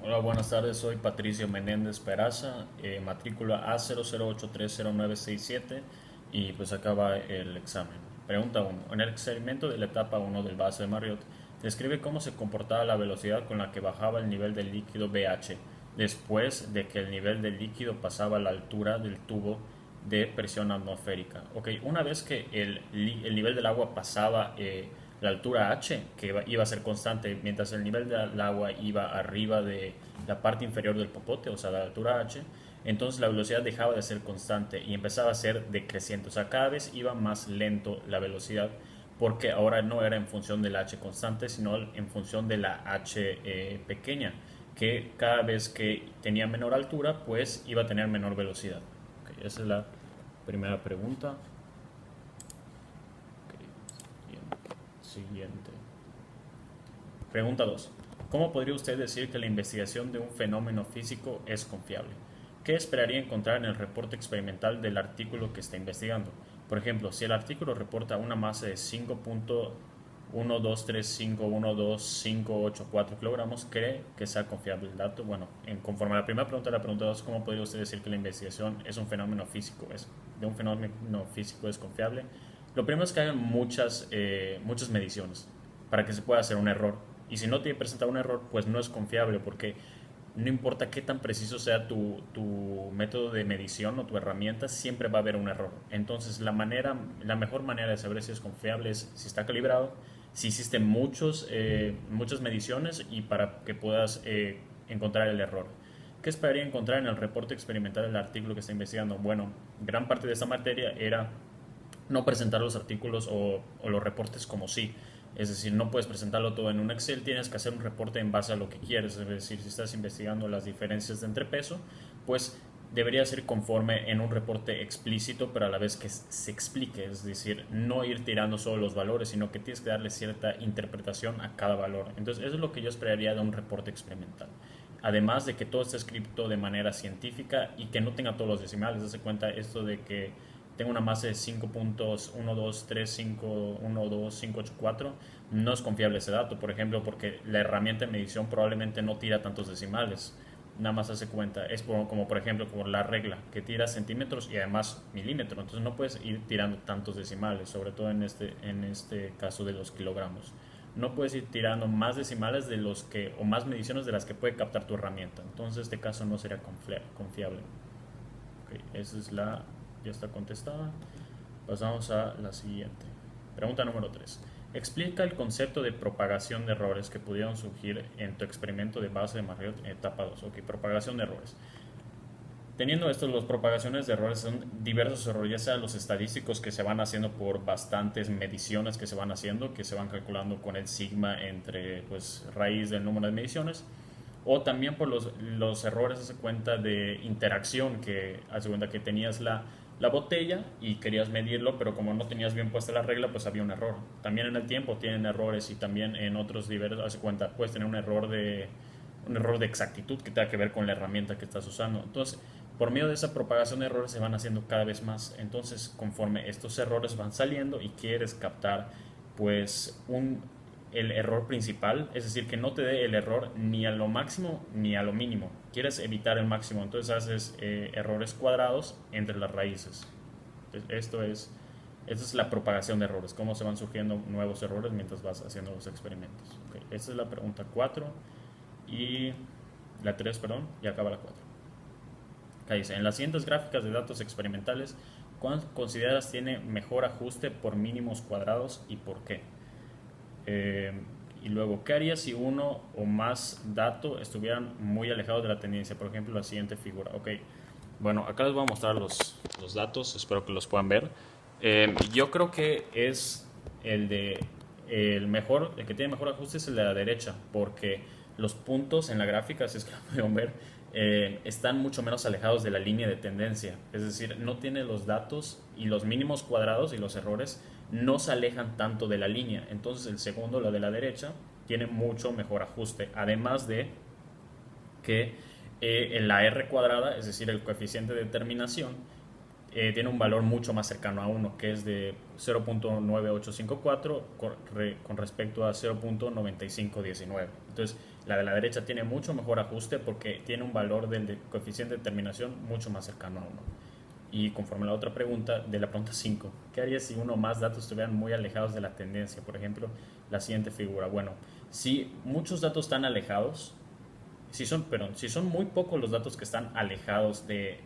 Hola, buenas tardes. Soy Patricio Menéndez Peraza, matrícula A00830967 y pues acaba el examen. Pregunta uno. En el experimento de la etapa uno del vaso de Marriott, describe cómo se comportaba la velocidad con la que bajaba el nivel del líquido BH después de que el nivel del líquido pasaba a la altura del tubo de presión atmosférica. Ok, una vez que el nivel del agua pasaba la altura H, que iba a ser constante, mientras el nivel del agua iba arriba de la parte inferior del popote, o sea, la altura H, entonces la velocidad dejaba de ser constante y empezaba a ser decreciente. O sea, cada vez iba más lento la velocidad porque ahora no era en función de la H constante, sino en función de la H pequeña, que cada vez que tenía menor altura, pues iba a tener menor velocidad. Okay, esa es la primera pregunta. Okay, siguiente. Pregunta 2. ¿Cómo podría usted decir que la investigación de un fenómeno físico es confiable? ¿Qué esperaría encontrar en el reporte experimental del artículo que está investigando? Por ejemplo, si el artículo reporta una masa de 5.123512584 kilogramos, ¿cree que sea confiable el dato? Bueno, conforme a la primera pregunta, la pregunta 2, ¿cómo podría usted decir que la investigación es un fenómeno físico? De un fenómeno físico es confiable? Lo primero es que hagan muchas mediciones para que se pueda hacer un error. Y si no tiene presentado un error, pues no es confiable porque no importa qué tan preciso sea tu método de medición o tu herramienta, siempre va a haber un error. Entonces la mejor manera de saber si es confiable es si está calibrado, si hiciste muchas mediciones y para que puedas encontrar el error. ¿Qué esperaría encontrar en el reporte experimental del artículo que está investigando? Bueno, gran parte de esta materia era no presentar los artículos o los reportes como sí. Es decir, no puedes presentarlo todo en un Excel, tienes que hacer un reporte en base a lo que quieres. Es decir, si estás investigando las diferencias de entrepeso, pues debería ser conforme en un reporte explícito, pero a la vez que se explique. Es decir, no ir tirando solo los valores, sino que tienes que darle cierta interpretación a cada valor. Entonces, eso es lo que yo esperaría de un reporte experimental. Además de que todo esté escrito de manera científica y que no tenga todos los decimales. Dase cuenta esto de que tengo una masa de 5.123512584, no es confiable ese dato, por ejemplo, porque la herramienta de medición probablemente no tira tantos decimales, nada más hace cuenta, es como por ejemplo como la regla, que tira centímetros y además milímetros, entonces no puedes ir tirando tantos decimales, sobre todo en este caso de los kilogramos. No puedes ir tirando más decimales de los que, o más mediciones de las que puede captar tu herramienta. Entonces este caso no sería confiable. Okay, esa es ya está contestada. Pasamos a la siguiente. Pregunta número 3. Explica el concepto de propagación de errores que pudieron surgir en tu experimento de base de Marriott en etapa 2. Ok, propagación de errores. Teniendo esto, las propagaciones de errores son diversos errores, ya sea los estadísticos que se van haciendo por bastantes mediciones que se van haciendo, que se van calculando con el sigma entre pues raíz del número de mediciones, o también por los errores, hace cuenta de interacción, que hace cuenta que tenías la botella y querías medirlo, pero como no tenías bien puesta la regla, pues había un error. También en el tiempo tienen errores y también en otros diversos, hace cuenta, puedes tener un error de exactitud que tenga que ver con la herramienta que estás usando. Entonces, por medio de esa propagación de errores se van haciendo cada vez más. Entonces, conforme estos errores van saliendo y quieres captar pues el error principal, es decir, que no te dé el error ni a lo máximo ni a lo mínimo. Quieres evitar el máximo, entonces haces errores cuadrados entre las raíces. Entonces, esto es la propagación de errores, cómo se van surgiendo nuevos errores mientras vas haciendo los experimentos. Okay, esta es la pregunta 4 y la 3, perdón, y acaba la 4. Acá dice, en las siguientes gráficas de datos experimentales, ¿cuál consideras tiene mejor ajuste por mínimos cuadrados y por qué? Eh, y luego, ¿qué haría si uno o más datos estuvieran muy alejados de la tendencia? Por ejemplo, la siguiente figura. Ok, bueno, acá les voy a mostrar los datos, espero que los puedan ver. Yo creo que es el que tiene mejor ajuste es el de la derecha, porque los puntos en la gráfica, si es que lo pueden ver, están mucho menos alejados de la línea de tendencia. Es decir, no tiene los datos y los mínimos cuadrados y los errores no se alejan tanto de la línea. Entonces el segundo, la de la derecha, tiene mucho mejor ajuste. Además de que en la R cuadrada, es decir, el coeficiente de determinación, tiene un valor mucho más cercano a 1, que es de 0.9854 con respecto a 0.9519. Entonces, La de la derecha tiene mucho mejor ajuste porque tiene un valor del coeficiente de determinación mucho más cercano a uno. Y conforme a la otra pregunta, de la pregunta 5, ¿qué haría si uno o más datos estuvieran muy alejados de la tendencia? Por ejemplo, la siguiente figura. Bueno, si muchos datos están alejados, si son muy pocos los datos que están alejados de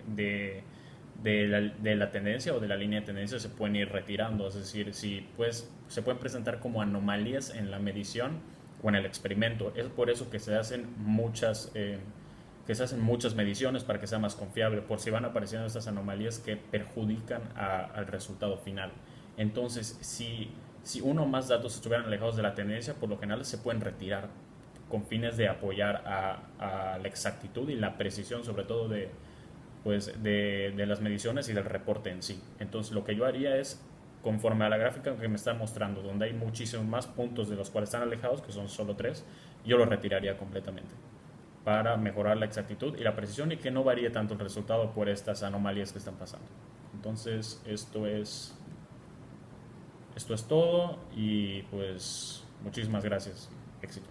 la tendencia o de la línea de tendencia, se pueden ir retirando. Es decir, si pues, se pueden presentar como anomalías en la medición o en el experimento. Es por eso que se hacen muchas mediciones para que sea más confiable, por si van apareciendo estas anomalías que perjudican al resultado final. Entonces, si uno o más datos estuvieran alejados de la tendencia, por lo general se pueden retirar con fines de apoyar a la exactitud y la precisión, sobre todo de las mediciones y del reporte en sí. Entonces, lo que yo haría es, conforme a la gráfica que me está mostrando, donde hay muchísimos más puntos de los cuales están alejados, que son solo 3, yo los retiraría completamente para mejorar la exactitud y la precisión y que no varíe tanto el resultado por estas anomalías que están pasando. Entonces, esto es todo y pues muchísimas gracias. Éxito.